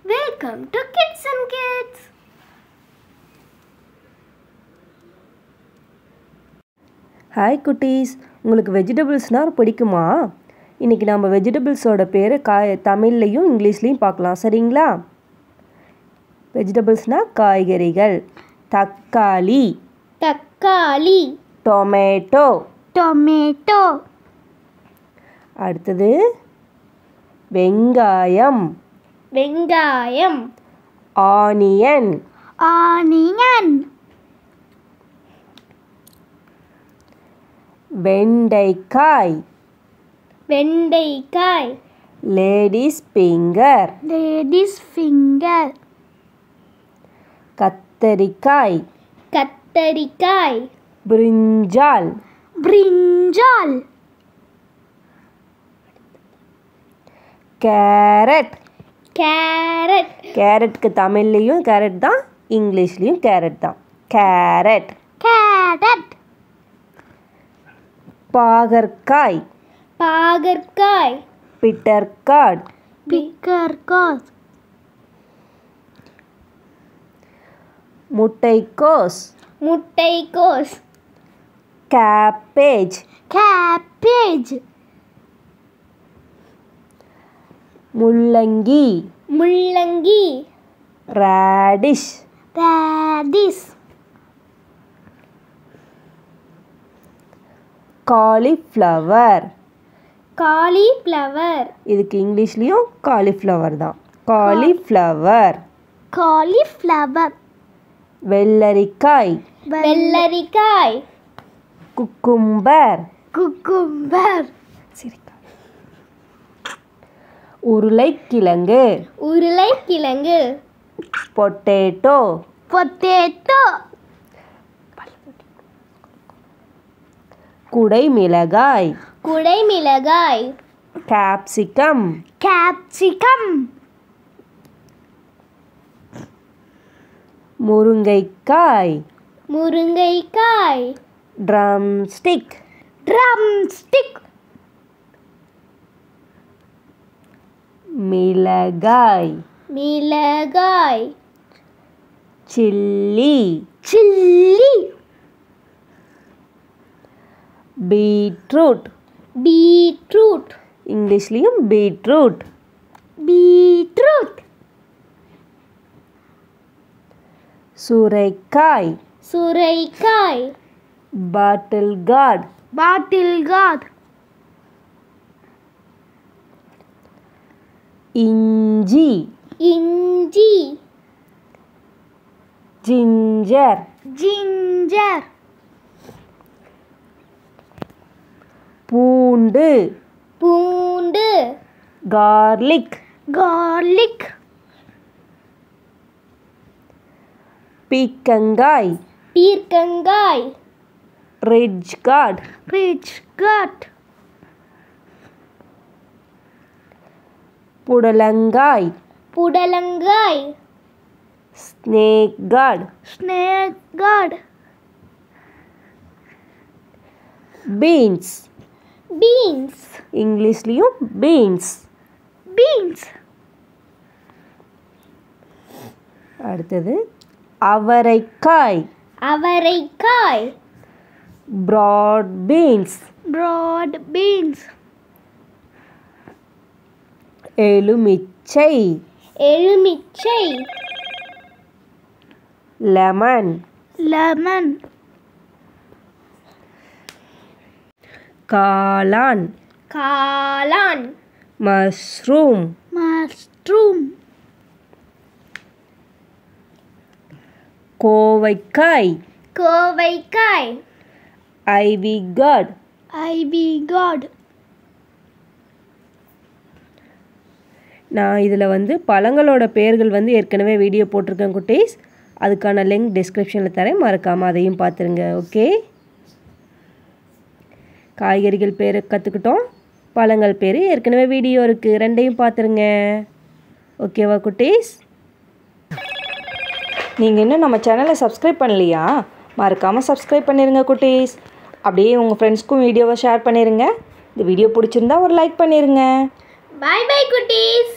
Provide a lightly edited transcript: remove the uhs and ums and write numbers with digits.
Welcome to Kids and Kids. Hi குட்டீஸ், உங்களுக்கு வெஜிடபிள்ஸ்னால் பிடிக்குமா? இன்றைக்கி நம்ம வெஜிடபிள்ஸோட பேர் தமிழ்லையும் இங்கிலீஷ்லேயும் பார்க்கலாம், சரிங்களா? வெஜிடபிள்ஸ்னால் காய்கறிகள். தக்காளி, தக்காளி. Tomato, tomato. அடுத்தது வெங்காயம், வெங்காயம். Onion, onion. வெண்டைக்காய், வெண்டைக்காய். Ladies finger, ladies finger. கத்தரிக்காய், கத்தரிக்காய். பிரிஞ்சால், பிரிஞ்சால். கேரட். கேரட். கேரட்க்கு தமிழ்லேயும் கேரட் தான், இங்கிலீஷ்லேயும் கேரட் தான். கேரட். கேரட். பாகற்காய், பாகற்காய். Bitter gourd, bitter gourd. முட்டைக்கோஸ், முட்டைக்கோஸ். Cabbage, cabbage. முள்ளங்கி, முள்ளங்கி. Radish, radish. காலிஃப்ளவர். காலிஃப்ளவர். இதுக்கு இங்கிலீஷ்லேயும் காலிஃப்ளவர் தான். காலிஃப்ளவர். காலிஃப்ளவர். வெள்ளரிக்காய், வெள்ளரிக்காய். Cucumber, cucumber. உருளைக்கிழங்கு, உருளைக்கிழங்கு. Potato, potato. குடைமிளகாய், குடைமிளகாய். Capsicum, capsicum. முருங்கைக்காய், முருங்கைக்காய். Drumstick, drumstick. மிளகாய், மிளகாய். Chilli, chilli. Beetroot, beetroot. இங்கிலீஷ்லேயும் பீட்ரூட். பீட்ரூட். சுரைக்காய், சுரைக்காய். Bottle gourd, bottle gourd. இஞ்சி, இஞ்சி. Ginger, ginger. பூண்டு, பூண்டு. Garlic, garlic. பீக்கங்காய், பீர்க்கங்காய். Ridge gourd, ridge gourd. புடலங்காய், புடலங்காய். Snake gourd, snake gourd. Beans, beans. இங்கிலீஷ்லேயும் பீன்ஸ். பீன்ஸ். அடுத்தது அவரைக்காய், அவரைக்காய். Broad beans, broad beans. எலுமிச்சை, எலுமிச்சை. Lemon, lemon. காளான், காளான். Mushroom, mushroom. கோவைக்காய், கோவைக்காய். Ivy gourd. Ivy gourd. நான் இதில் பழங்களோட பெயர்கள் ஏற்கனவே வீடியோ போட்டிருக்கேன் குட்டீஸ். அதுக்கான லிங்க் டிஸ்கிரிப்ஷனில் தரேன், மறக்காமல் அதையும் பார்த்துருங்க. ஓகே, காய்கறிகள் பேர் கற்றுக்கிட்டோம், பழங்கள் பேர் ஏற்கனவே வீடியோ இருக்குது, ரெண்டையும் பார்த்துருங்க. ஓகேவா குட்டீஸ்? நீங்கள் இன்னும் நம்ம சேனலை சப்ஸ்கிரைப் பண்ணலையா? மறக்காமல் சப்ஸ்கிரைப் பண்ணிடுங்க குட்டீஸ். அப்படியே உங்கள் ஃப்ரெண்ட்ஸ்க்கும் வீடியோவை ஷேர் பண்ணிடுங்க. இந்த வீடியோ பிடிச்சிருந்தா ஒரு லைக் பண்ணிடுங்க. Bye bye, cuties.